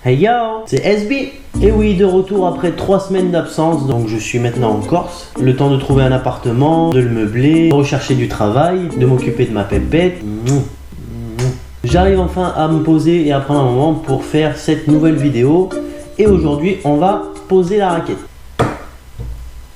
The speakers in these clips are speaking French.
Hey yo, c'est SB. Et oui, de retour après 3 semaines d'absence, donc je suis maintenant en Corse. Le temps de trouver un appartement, de le meubler, de rechercher du travail, de m'occuper de ma pépette. J'arrive enfin à me poser et à prendre un moment pour faire cette nouvelle vidéo. Et aujourd'hui, on va poser la raquette.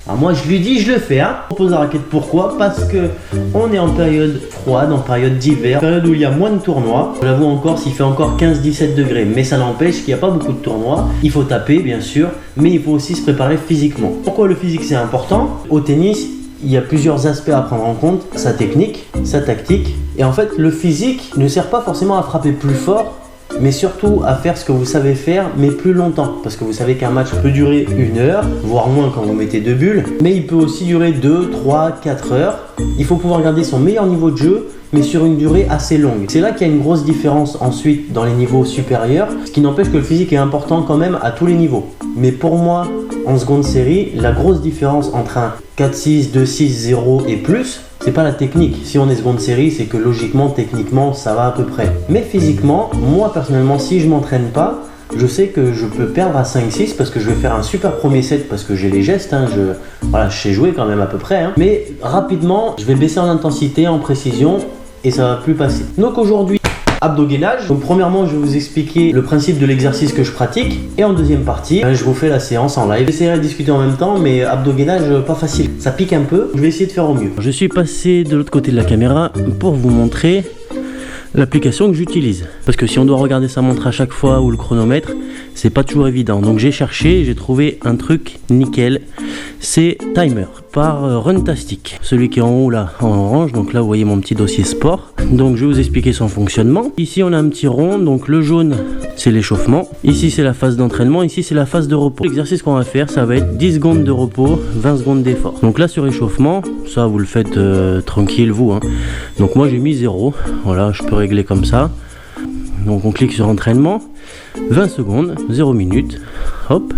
Alors moi je lui dis, je le fais hein. On pose la raquette, pourquoi? Parce que on est en période froide, en période d'hiver, période où il y a moins de tournois. Je l'avoue encore, s'il fait encore 15-17 degrés, mais ça n'empêche qu'il n'y a pas beaucoup de tournois. Il faut taper bien sûr, mais il faut aussi se préparer physiquement. Pourquoi le physique c'est important? Au tennis, il y a plusieurs aspects à prendre en compte, sa technique, sa tactique. Et en fait, le physique ne sert pas forcément à frapper plus fort, mais surtout à faire ce que vous savez faire, mais plus longtemps. Parce que vous savez qu'un match peut durer 1 heure, voire moins quand vous mettez 2 bulles, mais il peut aussi durer 2, 3, 4 heures. Il faut pouvoir garder son meilleur niveau de jeu, mais sur une durée assez longue. C'est là qu'il y a une grosse différence ensuite dans les niveaux supérieurs, ce qui n'empêche que le physique est important quand même à tous les niveaux. Mais pour moi, en seconde série, la grosse différence entre un 4-6, 2-6, 0 et plus, c'est pas la technique. Si on est seconde série, c'est que logiquement, techniquement, ça va à peu près. Mais physiquement, moi personnellement, si je m'entraîne pas, je sais que je peux perdre à 5-6 parce que je vais faire un super premier set parce que j'ai les gestes, hein, je sais jouer quand même à peu près. Hein. Mais rapidement, je vais baisser en intensité, en précision et ça va plus passer. Donc aujourd'hui, abdos-gainage. Donc premièrement, je vais vous expliquer le principe de l'exercice que je pratique. Et en deuxième partie, je vous fais la séance en live. J'essaierai de discuter en même temps, mais abdos-gainage, pas facile. Ça pique un peu, je vais essayer de faire au mieux. Je suis passé de l'autre côté de la caméra pour vous montrer l'application que j'utilise. Parce que si on doit regarder sa montre à chaque fois ou le chronomètre, c'est pas toujours évident. Donc j'ai cherché, j'ai trouvé un truc nickel. C'est Timer par Runtastic. Celui qui est en haut là, en orange. Donc là vous voyez mon petit dossier sport. Donc je vais vous expliquer son fonctionnement. Ici on a un petit rond, donc le jaune c'est l'échauffement. Ici c'est la phase d'entraînement, ici c'est la phase de repos. L'exercice qu'on va faire, ça va être 10 secondes de repos, 20 secondes d'effort. Donc là sur échauffement, ça vous le faites tranquille vous. Hein. Donc moi j'ai mis 0. Voilà, je peux régler comme ça. Donc on clique sur entraînement, 20 secondes, 0 minutes, hop.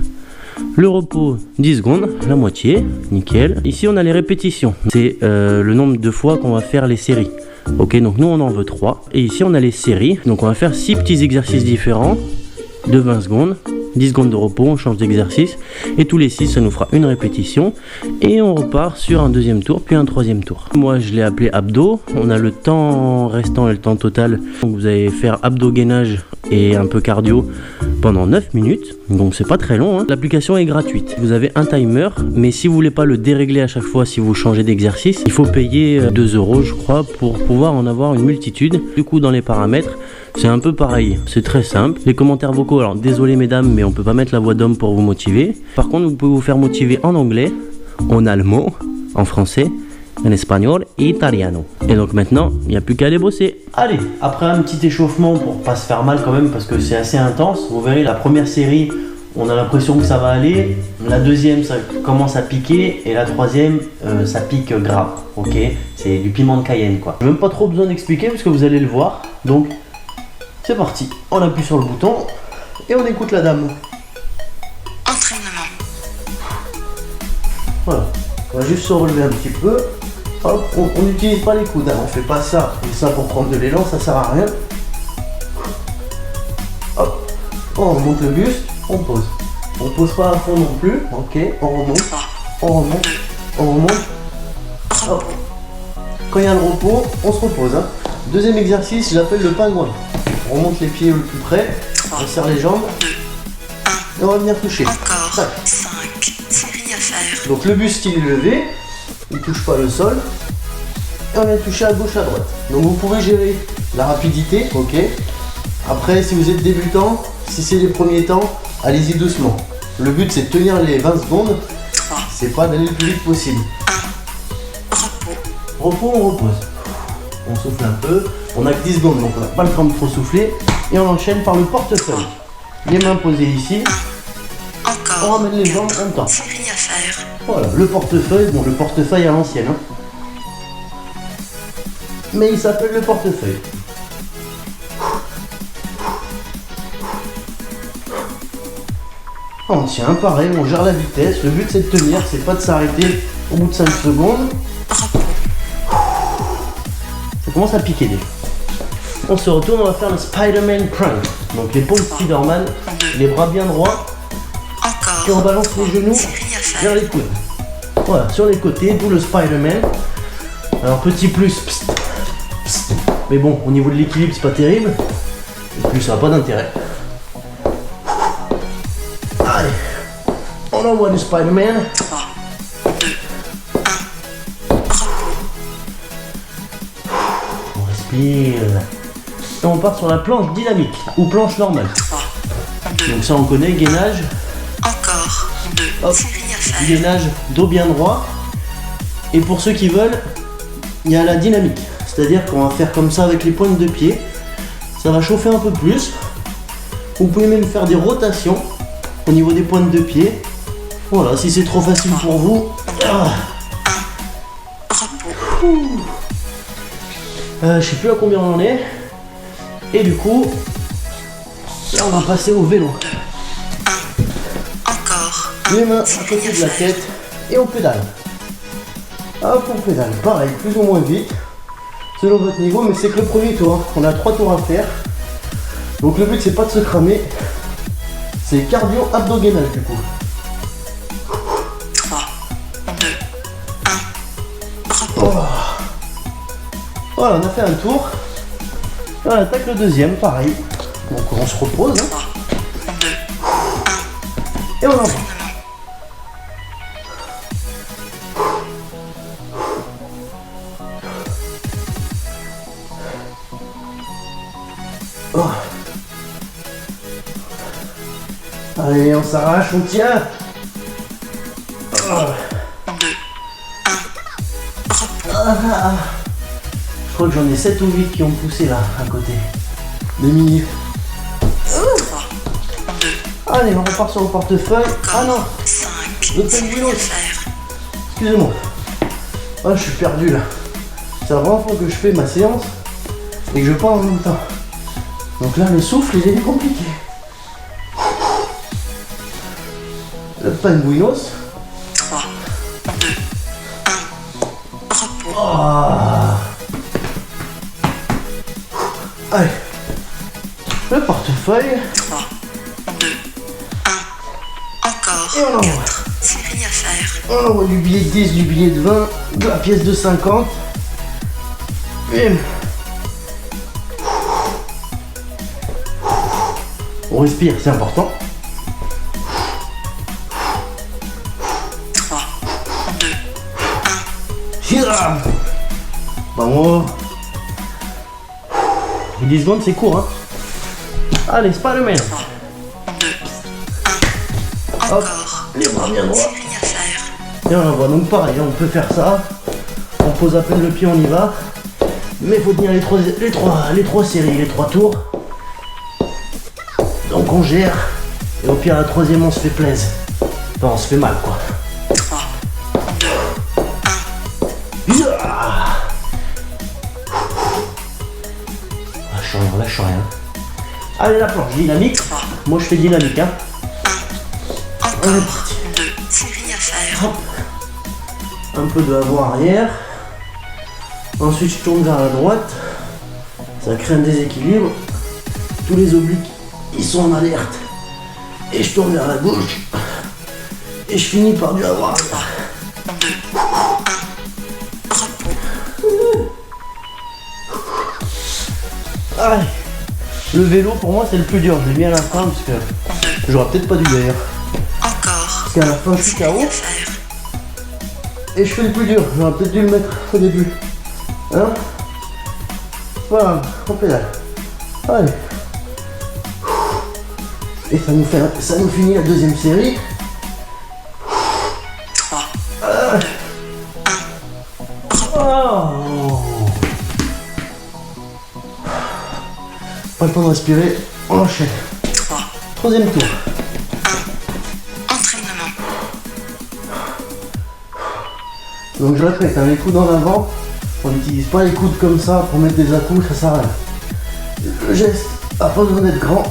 Le repos 10 secondes, la moitié, nickel. Ici on a les répétitions, c'est le nombre de fois qu'on va faire les séries. Ok, donc nous on en veut 3. Et ici on a les séries, donc on va faire 6 petits exercices différents de 20 secondes. 10 secondes de repos, on change d'exercice. Et tous les 6, ça nous fera une répétition. Et on repart sur un deuxième tour, puis un troisième tour. Moi, je l'ai appelé abdos. On a le temps restant et le temps total. Donc vous allez faire abdos gainage et un peu cardio pendant 9 minutes. Donc c'est pas très long. Hein. L'application est gratuite. Vous avez un timer, mais si vous voulez pas le dérégler à chaque fois si vous changez d'exercice, il faut payer 2 € je crois pour pouvoir en avoir une multitude. Du coup, dans les paramètres, c'est un peu pareil, c'est très simple. Les commentaires vocaux, alors désolé mesdames, mais on peut pas mettre la voix d'homme pour vous motiver. Par contre, vous pouvez vous faire motiver en anglais, en allemand, en français, en espagnol et italiano. Et donc maintenant, il n'y a plus qu'à aller bosser. Allez, après un petit échauffement pour pas se faire mal quand même parce que c'est assez intense. Vous verrez, la première série, on a l'impression que ça va aller. La deuxième, ça commence à piquer. Et la troisième, ça pique grave. Ok, c'est du piment de Cayenne quoi. J'ai même pas trop besoin d'expliquer parce que vous allez le voir. Donc, c'est parti, on appuie sur le bouton et on écoute la dame. Entraînement. Voilà, on va juste se relever un petit peu. Hop, on n'utilise pas les coudes, hein. On fait pas ça. Et ça pour prendre de l'élan, ça sert à rien. Hop, on remonte le buste, on pose. On pose pas à fond non plus, ok, on remonte, on remonte, on remonte. Hop. Quand il y a le repos, on se repose. Hein. Deuxième exercice, je l'appelle le pingouin. On remonte les pieds le plus près, on serre les jambes, 2, 1, et on va venir toucher. encore 5 séries à faire. Donc le buste il est levé, il ne touche pas le sol, et on vient toucher à gauche, à droite. Donc vous pouvez gérer la rapidité, ok. Après si vous êtes débutant, si c'est les premiers temps, allez-y doucement. Le but c'est de tenir les 20 secondes, 3, c'est pas d'aller le plus vite possible. 1, repos. Repos, on repose. On souffle un peu, on n'a que 10 secondes donc on n'a pas le temps de trop souffler et on enchaîne par le portefeuille. Les mains posées ici, on Encore ramène les jambes en même temps. séries à faire. Voilà, le portefeuille, bon le portefeuille à l'ancienne. Hein. Mais il s'appelle le portefeuille. On tient pareil, on gère la vitesse, le but c'est de tenir, c'est pas de s'arrêter au bout de 5 secondes. Repos. Ça commence à piquer déjà. On se retourne, on va faire le Spider-Man Prank. Donc l'épaule Spider-Man, 2, les bras bien droits. Et on Encore. balance les genoux Série à vers faire. les coudes. Voilà, sur les côtés, d'où le Spider-Man. Alors petit plus, psst, psst. Mais bon, au niveau de l'équilibre, c'est pas terrible. Et puis ça n'a pas d'intérêt. Allez, on envoie du Spider-Man. 3, 2, 1. Repos. On respire. Et on part sur la planche dynamique ou planche normale. 3, 2. Donc ça on connaît, gainage. Encore. 2. Hop. Série à faire. Gainage, dos bien droit. Et pour ceux qui veulent, il y a la dynamique. C'est-à-dire qu'on va faire comme ça avec les pointes de pied. Ça va chauffer un peu plus. Vous pouvez même faire des rotations au niveau des pointes de pied. Voilà, si c'est trop facile pour vous. Ah, Repos. je sais plus à combien on en est. Et du coup, là on va passer au vélo. Encore. Les mains à Série côté à de la faire. tête et on pédale. Hop, on pédale. Pareil, plus ou moins vite, selon votre niveau, mais c'est que le premier tour. On a 3 tours à faire. Donc le but c'est pas de se cramer. C'est cardio abdominal du coup. 3, 2, 1. Repos. Voilà, on a fait un tour. On attaque le deuxième, pareil. Donc on se repose hein, 3, 2, 1. et on envoie. Oh. Allez, on s'arrache, on tient. Oh. 2, 1. Repos. Je crois que j'en ai 7 ou 8 qui ont poussé là, à côté. Des minutes. 3, 2, Allez, on repart sur le portefeuille. Ah non, 5. Le Série penguin. à faire. excusez-moi. Ah, je suis perdu là. C'est la première fois que je fais ma séance et que je pars en même temps. Donc là, le souffle, il est compliqué. Le pingouinos. 3, 2, 1. Repos. Ah. Allez. Le portefeuille. 3, 2, 1. Encore. Et on envoie. 4. Série à faire. On envoie du billet de 10, du billet de 20, de la pièce de 50. Bim. On respire, c'est important. 3, 2, Hiram. Vamos. Les 10 secondes, c'est court, hein. Allez, Spider-Man. 3, 2, 1. Hop, Encore. les bras bien droits. Série à faire. Et on envoie. Donc pareil, on peut faire ça. On pose à peine le pied, on y va. Mais il faut tenir les trois séries, les 3 tours. Donc on gère. Et au pire, à la troisième, on se fait plaisir. Enfin, on se fait mal, quoi. 3, 2, Ah, lâche rien. Allez, la planche, dynamique. 3, Moi, je fais dynamique, hein. encore. 2. Série à faire. Hop. Un peu de avant-arrière. Ensuite, je tourne vers la droite. Ça crée un déséquilibre. Tous les obliques, ils sont en alerte. Et je tourne vers la gauche. Et je finis par du avant-arrière. 2, 1. Repos. Allez. Le vélo, pour moi, c'est le plus dur. Je l'ai mis à la fin parce que j'aurais peut-être pas dû d'ailleurs. Encore. Parce qu'à la fin, je suis Série KO. à faire. Et je fais le plus dur. J'aurais peut-être dû le mettre au début. Hein? Voilà, on pédale. Allez. Et ça nous finit la deuxième série. 3, Oh. Pas le temps de respirer. On enchaîne. 3. Troisième tour. Entraînement. Donc je répète, hein, les coudes en avant. On n'utilise pas les coudes comme ça pour mettre des à-coups, ça sert à rien. Le geste a pas besoin d'être grand.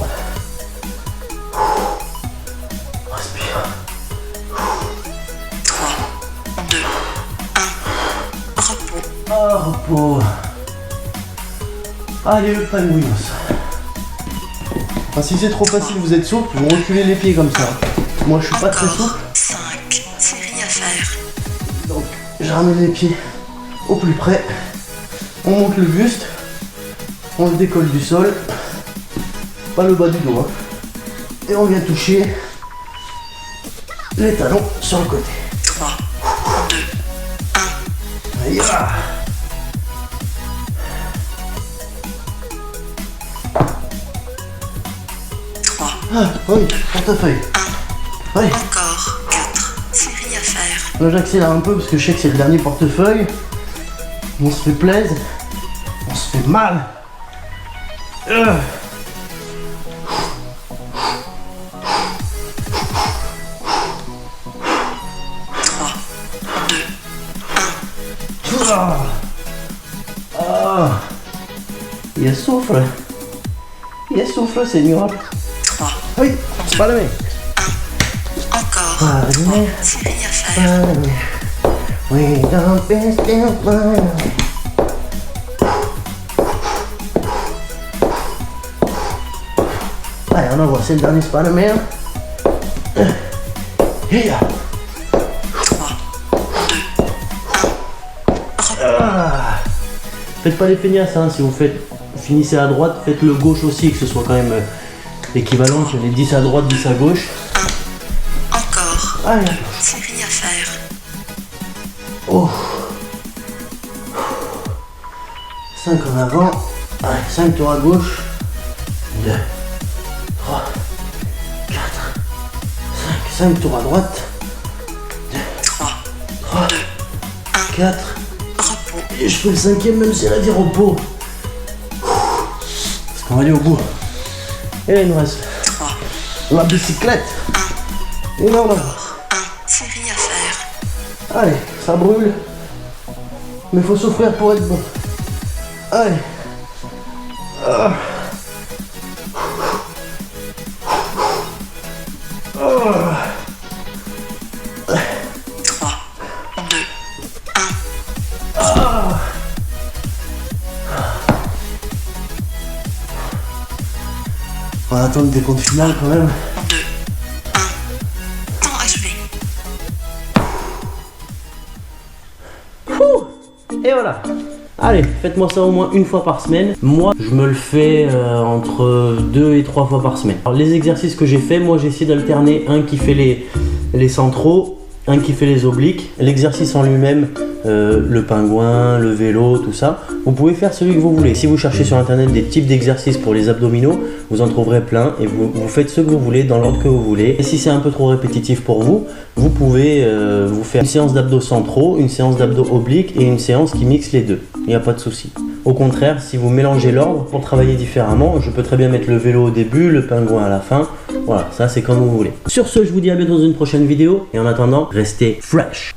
Respire. 3, 2, 1. Repos. Ah, repos. Allez, le pingouinos. Enfin, si c'est trop facile, vous êtes souple, vous reculez les pieds comme ça. Moi, je suis pas très souple. 5 séries à faire. Donc, je ramène les pieds au plus près. On monte le buste. On le décolle du sol. Pas le bas du dos. Hein. Et on vient toucher les talons sur le côté. 3, 2, 1. Aïe, ah. Ah, oui, portefeuille. Oui. Encore 4 séries à faire. Là j'accélère un peu parce que je sais que c'est le dernier portefeuille. On se fait plaisir. On se fait mal. 3, 2, 1. Ah. Ah. Il souffle. Il souffle, Seigneur. 3, Oui, c'est pas la même. encore Ah, 3 mais- séries à faire. We don't be still blind. Allez, on envoie, c'est le dernier Spider-Man. Yeah. 3, 2, 1. Ah. Faites pas les feignasses, hein, si vous finissez à droite, faites le gauche aussi, que ce soit quand même équivalent, que les 10 à droite, 10 à gauche. Encore Allez. séries à faire. Oh. 5 en avant. Allez, 5 tours à gauche. 2, 3, 4, 5 tours à droite. 3, 3, 2, 4. repos. Et je fais le 5e même si elle a dit repos. Parce qu'on va aller au bout. Et là, il nous reste 3, la bicyclette. Et là, on a... 1 série à faire. Allez, ça brûle. Mais faut souffrir pour être bon. Allez. Ah. Ah. 3, 2, 1. Ah. On va attendre des comptes finales quand même. 2, 1. Temps achevé. Et voilà. Allez, faites-moi ça au moins une fois par semaine. Moi, je me le fais entre 2 et 3 fois par semaine. Alors, les exercices que j'ai fait, moi j'essaie d'alterner un qui fait les centraux, un qui fait les obliques. L'exercice en lui-même, le pingouin, le vélo, tout ça, vous pouvez faire celui que vous voulez. Si vous cherchez sur internet des types d'exercices pour les abdominaux, vous en trouverez plein et vous faites ce que vous voulez dans l'ordre que vous voulez. Et si c'est un peu trop répétitif pour vous, vous pouvez vous faire une séance d'abdos centraux, une séance d'abdos obliques et une séance qui mixe les deux. Il n'y a pas de souci. Au contraire, si vous mélangez l'ordre pour travailler différemment, je peux très bien mettre le vélo au début, le pingouin à la fin. Voilà, ça c'est comme vous voulez. Sur ce, je vous dis à bientôt dans une prochaine vidéo et en attendant, restez fresh.